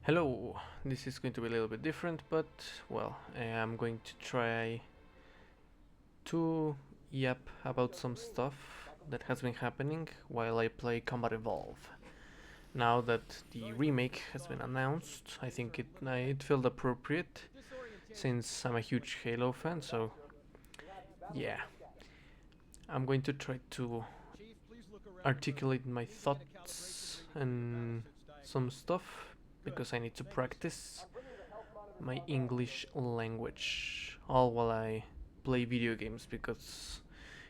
Hello, this is going to be a little bit different, but well, I'm going to try to yap about some stuff that has been happening while I play Combat Evolve. Now that the remake has been announced, I think it felt appropriate since I'm a huge Halo fan, so yeah, I'm going to try to articulate my thoughts and some stuff because I need to practice my English language all while I play video games because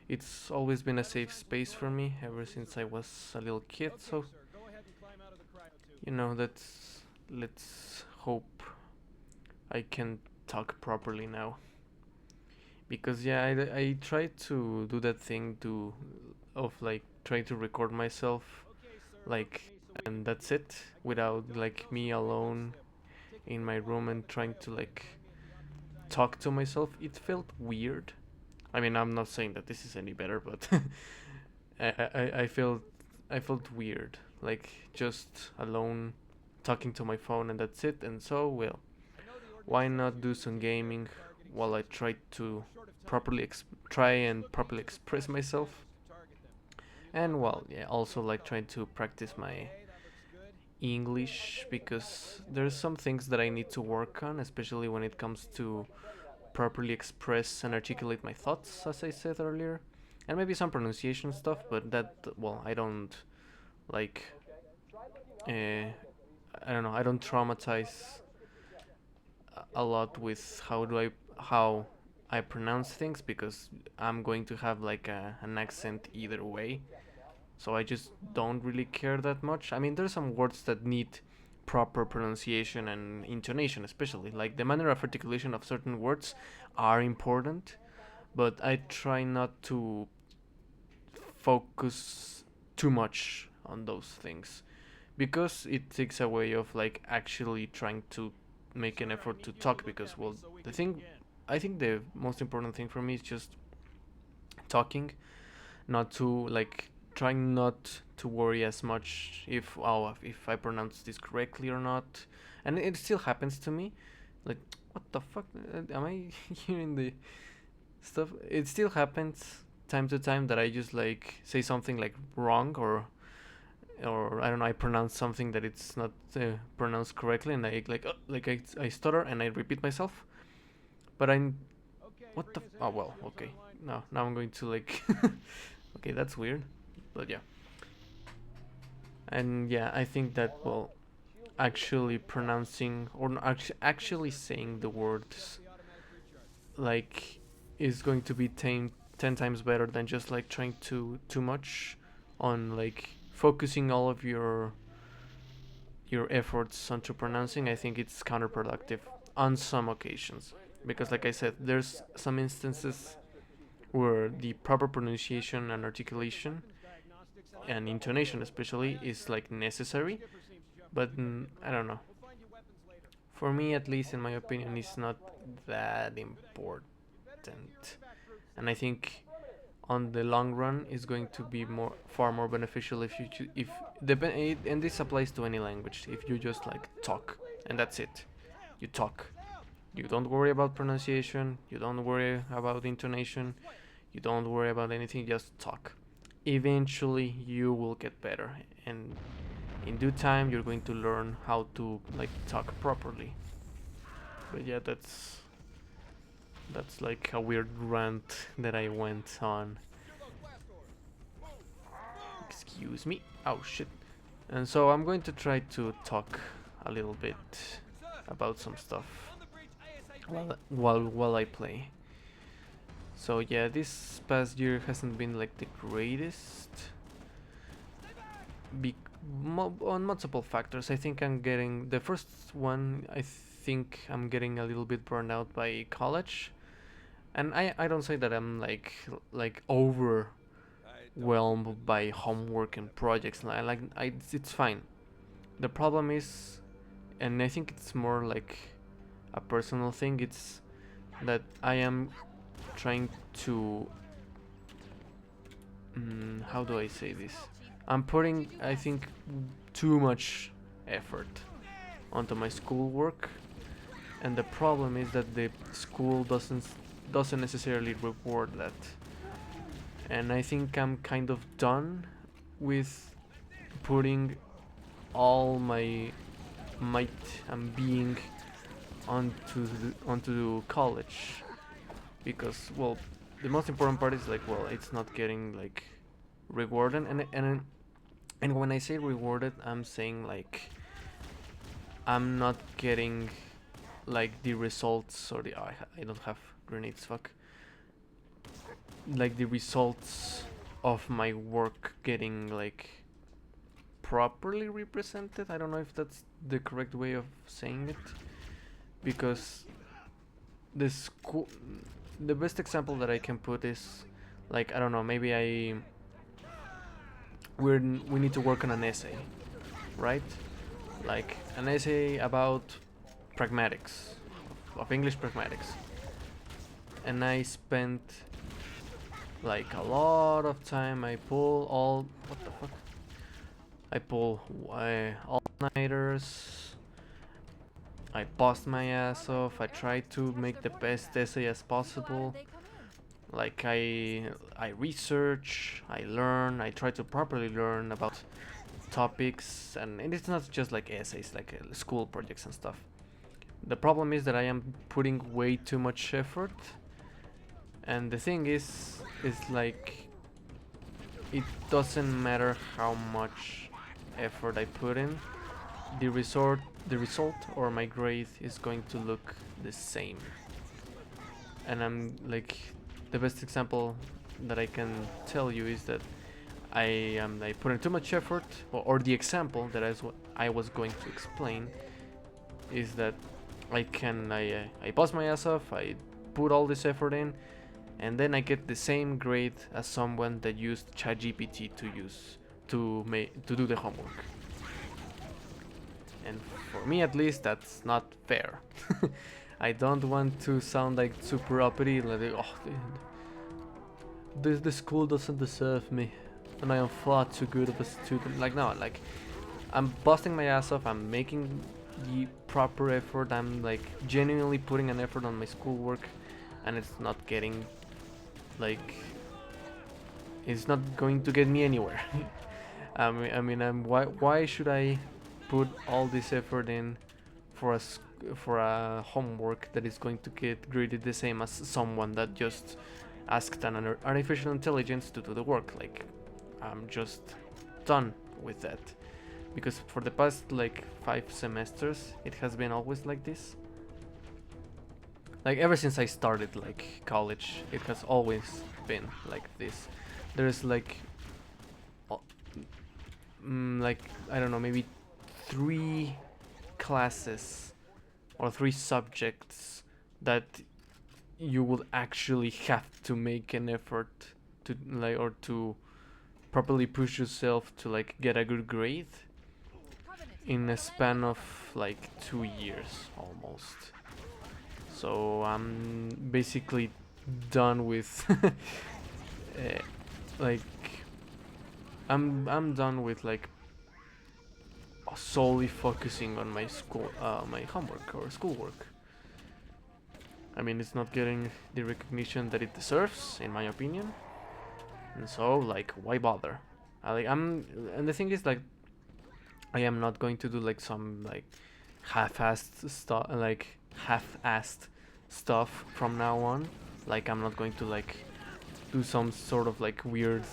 it's always been a safe space for me ever since I was a little kid. So, let's hope I can talk properly now. Because yeah, I try to do that thing to of like trying to record myself like and that's it without like me alone in my room and trying to like talk to myself. It felt weird. I mean, I'm not saying that this is any better, but I felt weird, like just alone talking to my phone and that's it. And so, well, why not do some gaming while I try and properly express myself? And well, yeah, also like trying to practice my English because there's some things that I need to work on, especially when it comes to properly express and articulate my thoughts, as I said earlier, and maybe some pronunciation stuff. But that, well, I don't like. I don't know. I don't traumatize a lot with how I pronounce things because I'm going to have like an accent either way. So I just don't really care that much. I mean, there's some words that need proper pronunciation and intonation, especially like the manner of articulation of certain words are important, but I try not to focus too much on those things because it takes away of like actually trying to make an effort to talk because well the thing I think the most important thing for me is just talking, not to like trying not to worry as much if I pronounce this correctly or not, and it still happens to me. Like, what the fuck? Am I hearing the stuff? It still happens time to time that I just like say something like wrong or I don't know. I pronounce something that it's not pronounced correctly, and I stutter and I repeat myself. But I'm what the? Oh well, okay. Now I'm going to like. Okay, that's weird, but yeah. And yeah, I think that well, actually pronouncing or actually saying the words like is going to be ten times better than just like trying to too much on like focusing all of your efforts onto pronouncing. I think it's counterproductive on some occasions because like I said, there's some instances where the proper pronunciation and articulation and intonation especially is like necessary, but I don't know. For me, at least, in my opinion, it's not that important, and I think on the long run is going to be far more beneficial if if and this applies to any language. If you just like talk and that's it, you talk. You don't worry about pronunciation. You don't worry about intonation. You don't worry about anything. Just talk. Eventually, you will get better, and in due time, you're going to learn how to like talk properly. But yeah, that's like a weird rant that I went on. Excuse me. Oh shit. And so I'm going to try to talk a little bit about some stuff while I play. So yeah, this past year hasn't been like the greatest be- on multiple factors. I think I'm getting the first one. I think I'm getting a little bit burned out by college, and I don't say that I'm like overwhelmed by homework and projects. It's fine. The problem is, and I think it's more like a personal thing. It's that I am trying to how do I say this? I'm putting, I think, too much effort. onto my schoolwork, and the problem is that the school doesn't necessarily reward that. And I think I'm kind of done with putting all my might and being onto college, because well, the most important part is like, well, it's not getting like rewarded. And when I say rewarded, I'm saying like I'm not getting like the results, or the I don't have grenades, fuck, like the results of my work getting like properly represented. I don't know if that's the correct way of saying it, because the school, the best example that I can put is like, I don't know, maybe we need to work on an essay, right? Like an essay about pragmatics, of English pragmatics, and I spent like a lot of time. I pull all what the fuck? I pull all-nighters. I bust my ass off. I try to make the best essay as possible. Like I research, I learn, I try to properly learn about topics, and it's not just like essays, like school projects and stuff. The problem is that I am putting way too much effort, and the thing is like it doesn't matter how much effort I put in, the resort the result or my grade is going to look the same. And I'm like, the best example that I can tell you is that I am like putting too much effort, or the example that I was going to explain is that I bust my ass off, I put all this effort in, and then I get the same grade as someone that used ChatGPT to do the homework. And for me at least, that's not fair. I don't want to sound like super uppity, like, oh, the school doesn't deserve me, and I am far too good of a student. Like, no, like, I'm busting my ass off, I'm making the proper effort, I'm like genuinely putting an effort on my schoolwork, and it's not getting, like, it's not going to get me anywhere. Why should I put all this effort in for for a homework that is going to get graded the same as someone that just asked an artificial intelligence to do the work? Like, I'm just done with that, because for the past like 5 semesters it has been always like this. Like ever since I started like college, it has always been like this. There's like like, I don't know, maybe 3 classes or 3 subjects that you will actually have to make an effort to like, or to properly push yourself to like get a good grade in a span of like 2 years almost. So I'm basically done with like I'm done with like solely focusing on my homework or schoolwork. I mean, it's not getting the recognition that it deserves, in my opinion. And so, like, why bother? And the thing is, like, I am not going to do like some like half-assed stuff from now on. Like, I'm not going to like do some sort of like weird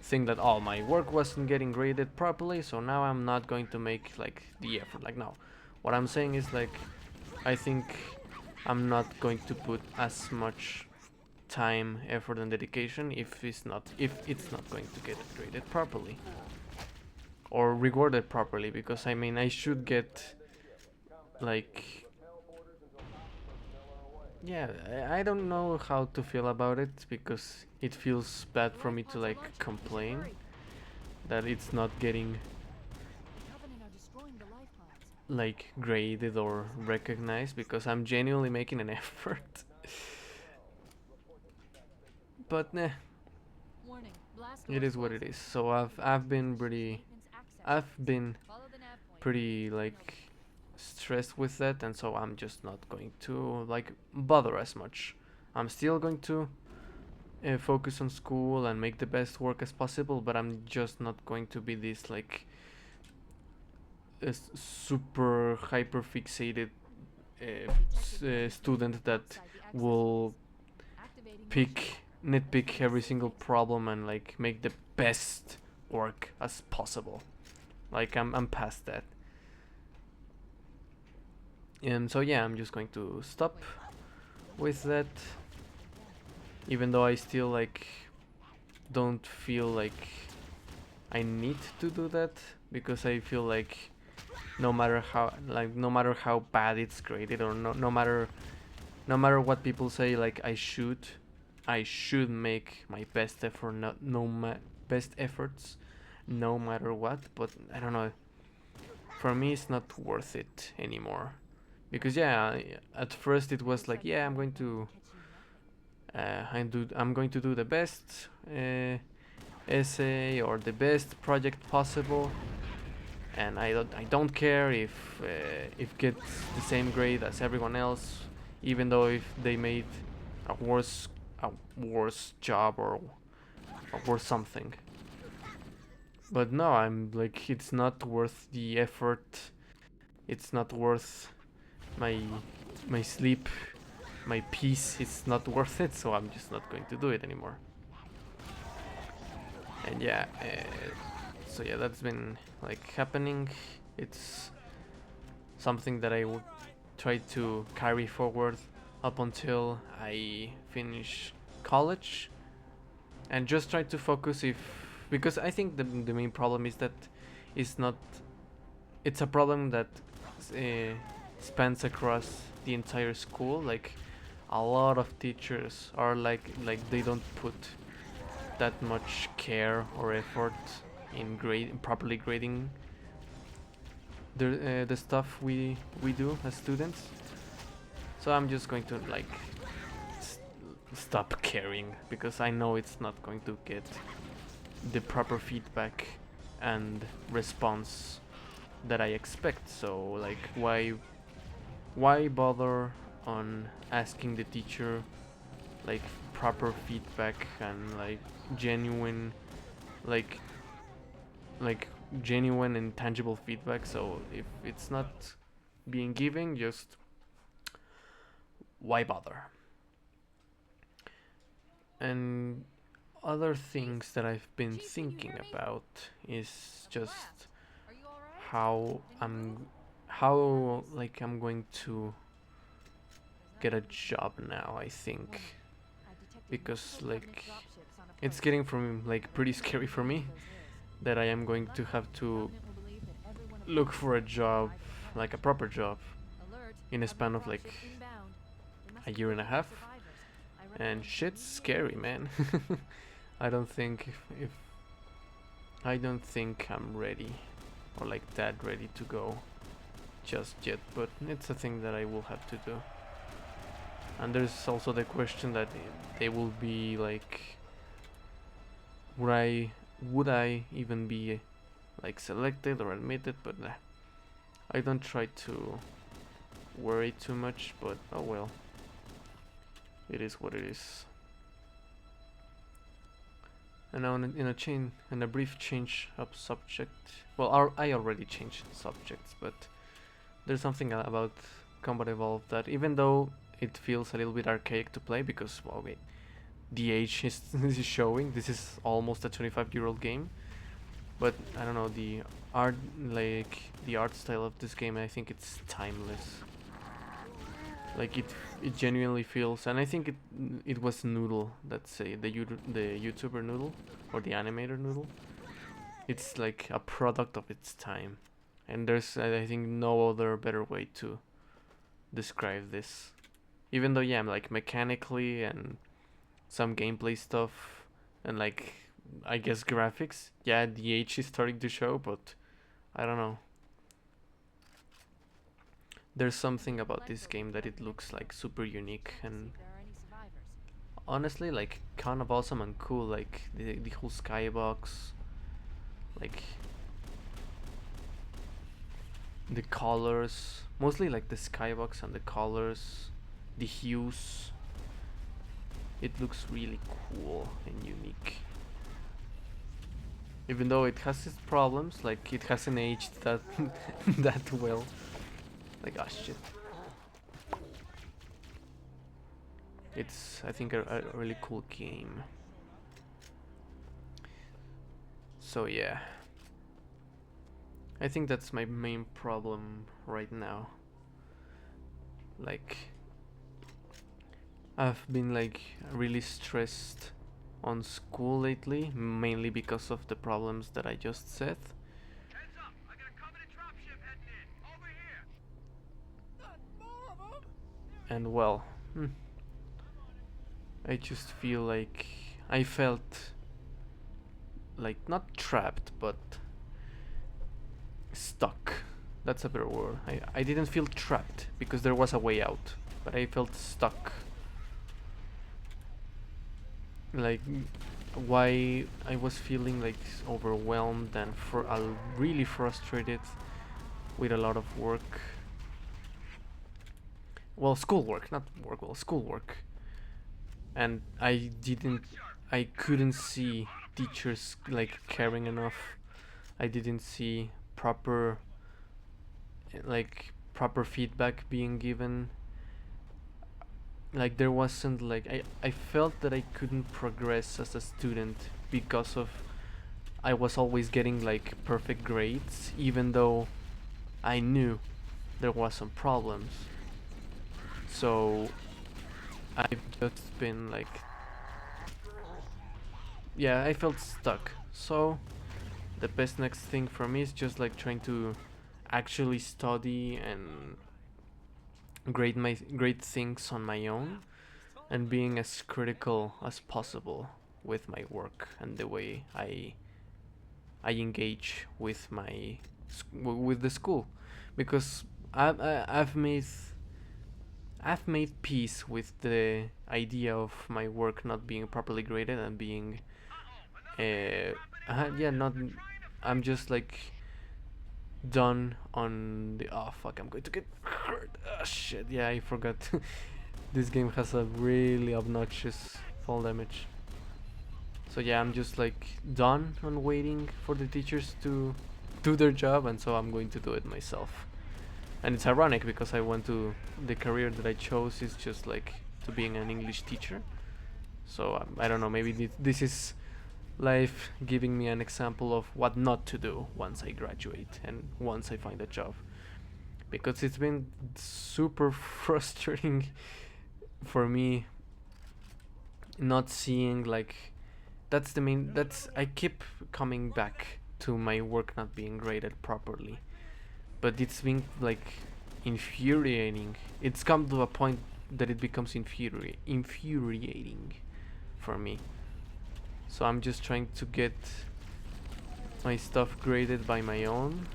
thing that, oh, my work wasn't getting graded properly, so now I'm not going to make like the effort. Like, no, what I'm saying is like, I think I'm not going to put as much time, effort, and dedication if it's not going to get graded properly or rewarded properly, because I mean, I should get like, yeah, I don't know how to feel about it, because it feels bad for me to like complain that it's not getting like graded or recognized, because I'm genuinely making an effort. But nah, it is what it is. So I've been pretty like stressed with that, and so I'm just not going to like bother as much. I'm still going to focus on school and make the best work as possible, but I'm just not going to be this like super hyper fixated student that will pick nitpick every single problem and like make the best work as possible. Like I'm past that. And so yeah, I'm just going to stop with that, even though I still like don't feel like I need to do that, because I feel like no matter how bad it's graded, or no matter what people say, like I should make my best effort, best efforts, no matter what. But I don't know, for me it's not worth it anymore, because yeah, at first it was like, yeah, I'm going to do the best essay or the best project possible, and I don't care if gets the same grade as everyone else, even though if they made a worse job or worse something. But no, I'm like, it's not worth the effort. It's not worth my my sleep, my peace. It's not worth it. So I'm just not going to do it anymore. And yeah, so yeah, that's been like happening. It's something that I would try to carry forward up until I finish college, and just try to focus, if because I think the main problem is that it's not it's a problem that uh, spans across the entire school. Like, a lot of teachers are like they don't put that much care or effort in properly grading the stuff we do as students. So I'm just going to like stop caring, because I know it's not going to get the proper feedback and response that I expect. So like, why bother on asking the teacher like proper feedback and genuine like like genuine and tangible feedback? So if it's not being given, just why bother? And other things that I've been thinking about is just how I'm going to get a job now, I think, because like it's getting from like pretty scary for me that I am going to have to look for a job, like a proper job, in a span of like a year and a half. And shit's scary, man. I don't think if I don't think I'm ready, or like that ready to go just yet, but it's a thing that I will have to do. And there's also the question that they will be like, would I even be like selected or admitted? But I don't try to worry too much, but oh well, it is what it is. And now in a brief change of subject. Well, I already changed subjects, but there's something about Combat Evolved that, even though it feels a little bit archaic to play, because, well, wait, the age is showing. This is almost a 25-year-old game, but I don't know, the art style of this game, I think it's timeless. Like, it genuinely feels, and I think it was Noodle that say the YouTuber Noodle, or the animator Noodle. It's like a product of its time, and there's, I think, no other better way to describe this. Even though, yeah, I'm like mechanically and some gameplay stuff and like, I guess, graphics, yeah, the age is starting to show, but I don't know. There's something about this game that it looks like super unique and honestly like kind of awesome and cool. Like the whole skybox, like the colors, mostly like the skybox and the colors, the hues. It looks really cool and unique. Even though it has its problems, like it hasn't aged that that well. Like, oh shit. It's, I think, a really cool game. So yeah, I think that's my main problem right now. Like, I've been like really stressed on school lately, mainly because of the problems that I just said. And well, I just feel like I felt like not trapped, but stuck. That's a better word. I didn't feel trapped because there was a way out, but I felt stuck. Like, why I was feeling like overwhelmed and really frustrated with a lot of work. Well, schoolwork, not work. Well, schoolwork, and I couldn't see teachers like caring enough. I didn't see proper feedback being given. Like, there wasn't like, I felt that I couldn't progress as a student because of I was always getting like perfect grades, even though I knew there was some problems. So I've just been like, yeah, I felt stuck. So the best next thing for me is just like trying to actually study and grade things on my own, and being as critical as possible with my work and the way I engage with with the school, because I've made peace with the idea of my work not being properly graded and being yeah, not, I'm just like done on the, oh fuck, I'm going to get hurt. Oh shit, yeah, I forgot. This game has a really obnoxious fall damage. So yeah, I'm just like done on waiting for the teachers to do their job, and so I'm going to do it myself. And it's ironic because I want to, the career that I chose is just like to being an English teacher. So I don't know, maybe this is life giving me an example of what not to do once I graduate and once I find a job. Because it's been super frustrating for me not seeing like, that's I keep coming back to my work not being graded properly, but it's been like infuriating. It's come to a point that it becomes infuriating for me. So I'm just trying to get my stuff graded by my own,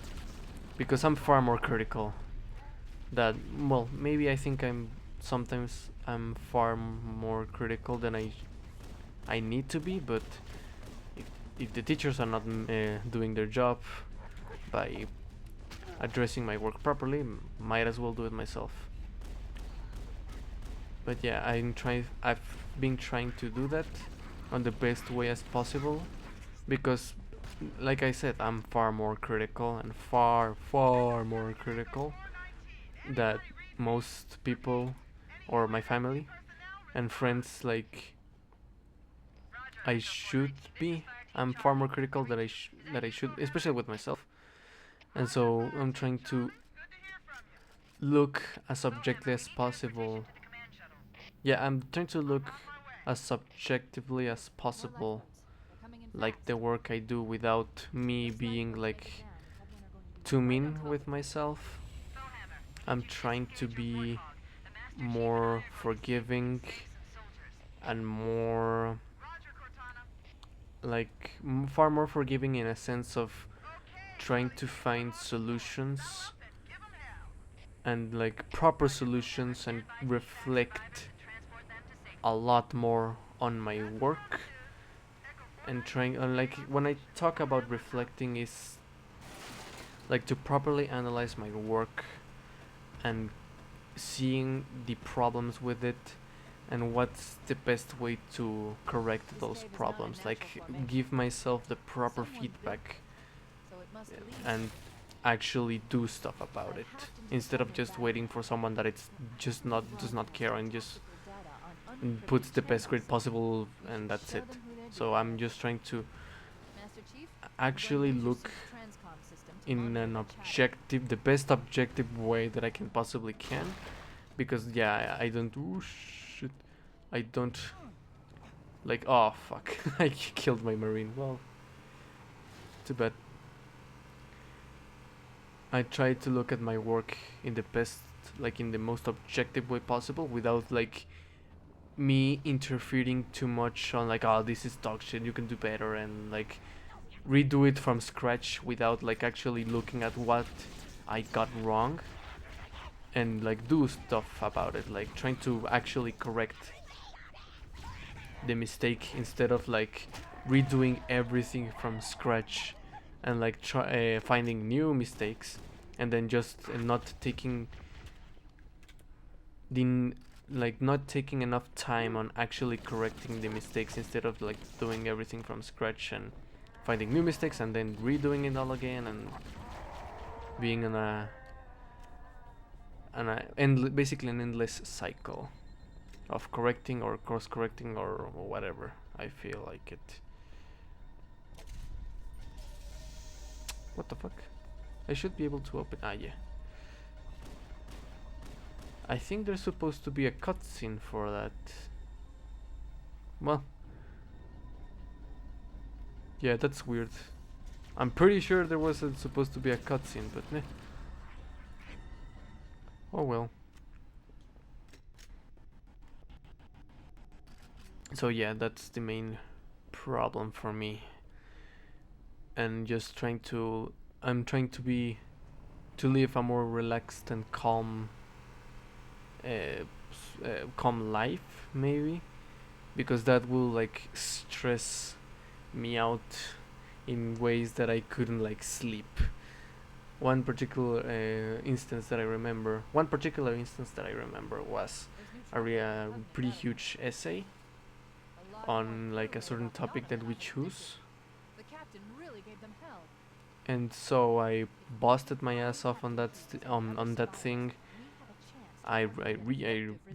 because I'm far more critical. That, well, maybe I think I'm far more critical than I need to be, but if, if the teachers are not doing their job by addressing my work properly, might as well do it myself. But yeah, I've been trying to do that on the best way as possible, because like I said, I'm far more critical and far more critical that most people or my family and friends like I should be. I'm far more critical that I should, especially with myself. And so I'm trying to look as objectively as possible. Yeah, I'm trying to look as subjectively as possible, like the work I do, without me being like too mean with myself. I'm trying to be more forgiving and more like far more forgiving in a sense of trying to find solutions, and like proper solutions, and reflect a lot more on my work, and trying like when I talk about reflecting is like to properly analyze my work and seeing the problems with it and what's the best way to correct those problems, like give myself the proper feedback and actually do stuff about it instead of just waiting for someone that it's just not does not care and just puts the best grade possible and that's it. So I'm just trying to actually look in an objective, the best objective way that I can possibly can, because yeah, I don't. Oh shit! I don't like. Oh fuck! I killed my marine. Well, too bad. I try to look at my work in the best, like in the most objective way possible, without like me interfering too much on like, oh, this is dog shit, you can do better, and like redo it from scratch without like actually looking at what I got wrong and like do stuff about it, like trying to actually correct the mistake instead of like redoing everything from scratch and like finding new mistakes and then just not taking the like not taking enough time on actually correcting the mistakes instead of like doing everything from scratch and finding new mistakes and then redoing it all again and being on basically an endless cycle of correcting or course correcting or whatever. I feel like it. What the fuck? I should be able to open. Ah, yeah. I think there's supposed to be a cutscene for that. Well, yeah, that's weird. I'm pretty sure there was supposed to be a cutscene, but meh. Oh well. So yeah, that's the main problem for me. And just I'm trying to live a more relaxed and calm life, maybe, because that will like stress me out in ways that I couldn't like sleep. One particular instance that I remember, was a pretty huge essay on like a certain topic that we choose. And so I busted my ass off on on that thing. I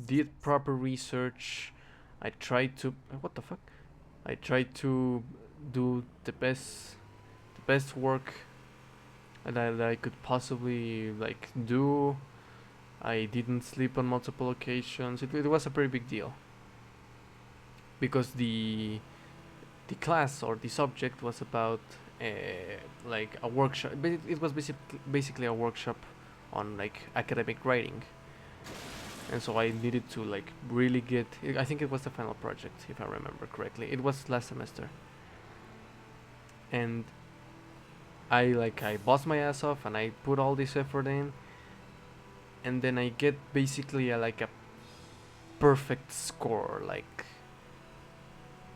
did proper research. I tried to what the fuck? I tried to do the best work that I could possibly like do. I didn't sleep on multiple occasions. It was a pretty big deal because the class or the subject was about like a workshop. It was basically a workshop on like academic writing, and so I needed to like really get. I think it was the final project, if I remember correctly. It was last semester, and I bust my ass off and I put all this effort in, and then I get basically like a perfect score.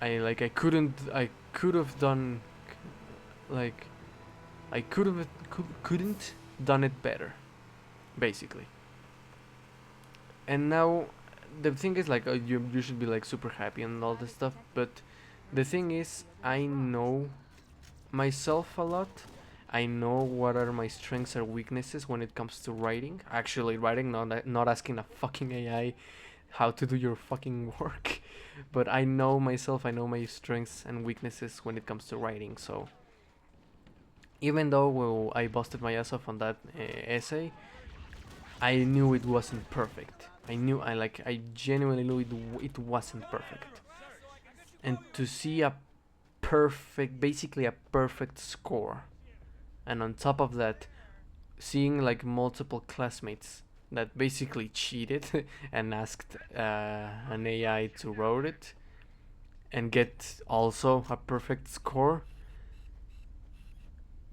I could have done like couldn't done it better, basically. And now the thing is like you should be like super happy and all this stuff, but the thing is I know myself a lot. I know what are my strengths or weaknesses when it comes to writing. Actually, writing, not asking a fucking AI how to do your fucking work. But I know myself. I know my strengths and weaknesses when it comes to writing. So even though I busted my ass off on that essay, I knew it wasn't perfect. I genuinely knew it wasn't perfect. And to see basically a perfect score, and on top of that, seeing like multiple classmates that basically cheated and asked an AI to write it and get also a perfect score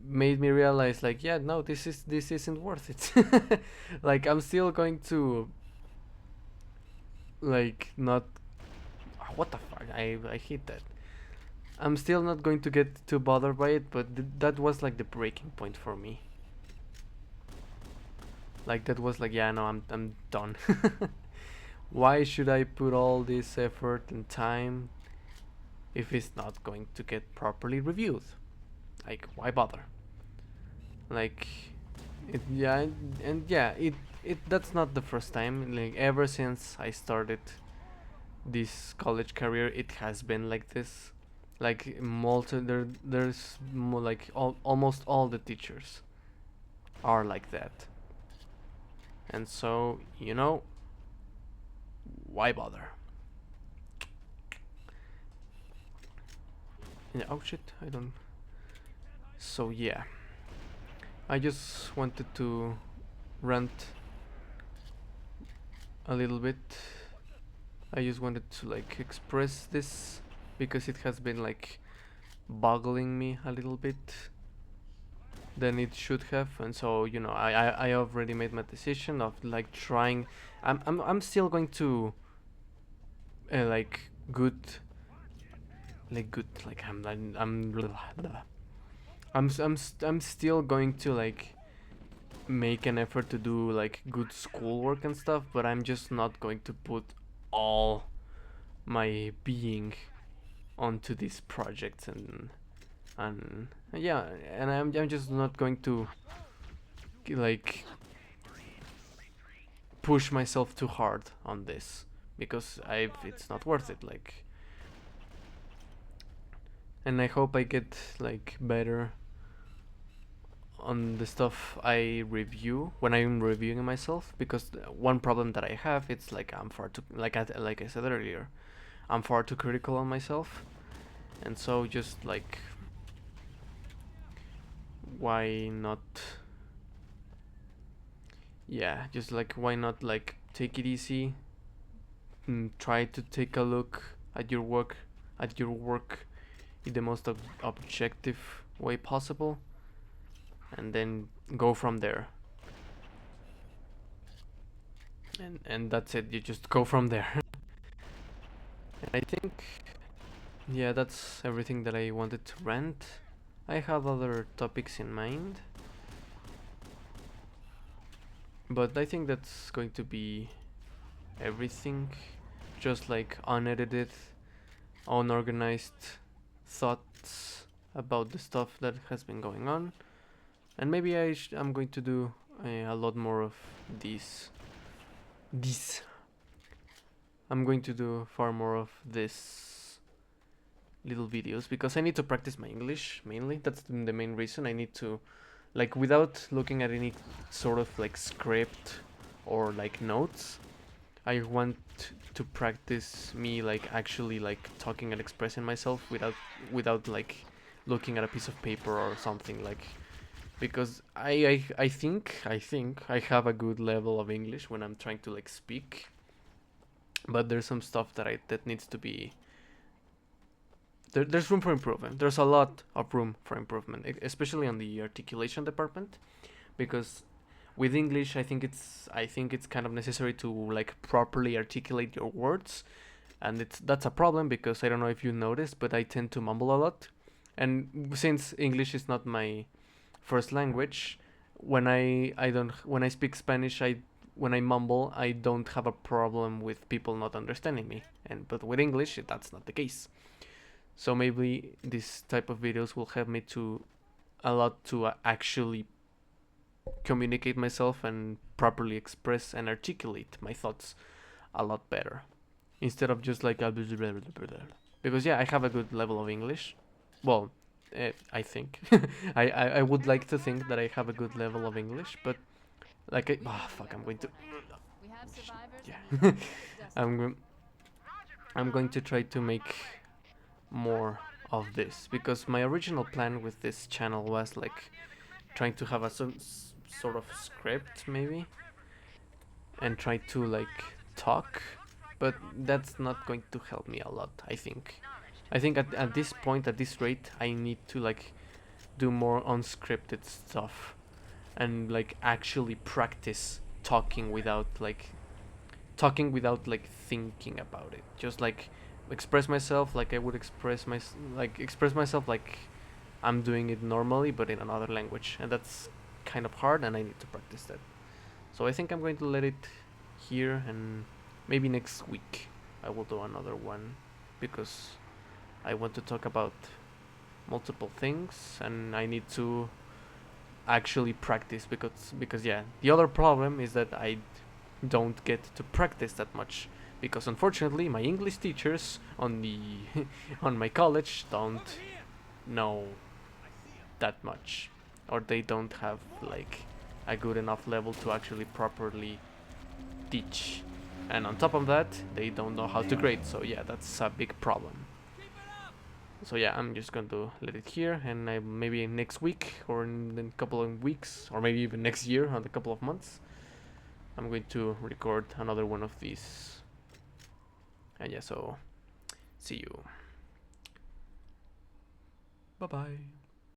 made me realize like, yeah, no, this isn't worth it. Like I'm still going to like not what the fuck, I hate that. I'm still not going to get too bothered by it, but that was like the breaking point for me. Like that was like, yeah, no, I'm done. Why should I put all this effort and time if it's not going to get properly reviewed? Like, why bother? Like, yeah, and yeah, it that's not the first time. Like, ever since I started this college career, it has been like this. Like, there's more like almost all the teachers are like that, and so why bother? Yeah, oh shit, I don't. So yeah, I just wanted to rant a little bit. I just wanted to like express this because it has been like boggling me a little bit than it should have, and so I already made my decision of like trying. I'm still going to like good like good like I'm still going to like make an effort to do like good schoolwork and stuff, but I'm just not going to put all my being onto these projects, and yeah, and I'm just not going to like push myself too hard on this because it's not worth it, like, and I hope I get like better on the stuff I review when I'm reviewing myself, because one problem that I have, it's like I'm far too like I said earlier, I'm far too critical on myself, and so just like why not, yeah, just like why not like take it easy, try to take a look at your work in the most objective way possible, and then go from there, and that's it, you just go from there. And I think, yeah, that's everything that I wanted to rant. I have other topics in mind, but I think that's going to be everything. Just like unedited, unorganized thoughts about the stuff that has been going on. And maybe I'm going to do a lot more of these. These. I'm going to do far more of this little videos because I need to practice my English mainly. That's the main reason. I need to, like, without looking at any sort of like script or like notes, I want to practice me like actually like talking and expressing myself without like looking at a piece of paper or something, like, because I think I have a good level of English when I'm trying to like speak, but there's some stuff that needs to be there's room for improvement. There's a lot of room for improvement, especially on the articulation department, because with English, I think it's kind of necessary to like properly articulate your words, and that's a problem because I don't know if you noticed, but I tend to mumble a lot, and since English is not my first language, when I speak Spanish, when I mumble, I don't have a problem with people not understanding me, and but with English, that's not the case. So maybe this type of videos will help me to a lot to actually communicate myself and properly express and articulate my thoughts a lot better instead of just like because yeah, I have a good level of English. Well, I think I would like to think that I have a good level of English, but like fuck, I'm going to yeah I'm I'm going to try to make more of this because my original plan with this channel was like trying to have a sort of script maybe and try to like talk, but that's not going to help me a lot. I think at this point, at this rate, I need to like do more unscripted stuff and like actually practice talking without like thinking about it, just like express myself like I would express myself like I'm doing it normally but in another language, and that's kind of hard and I need to practice that. So I think I'm going to let it here, and maybe next week I will do another one, because I want to talk about multiple things and I need to actually practice, because yeah, the other problem is that I don't get to practice that much, because unfortunately my English teachers on the on my college don't know that much, or they don't have like a good enough level to actually properly teach, and on top of that they don't know how to grade. So yeah, that's a big problem. So yeah, I'm just going to let it here, and maybe next week or in a couple of weeks, or maybe even next year, or a couple of months, I'm going to record another one of these. And yeah, so see you. Bye bye.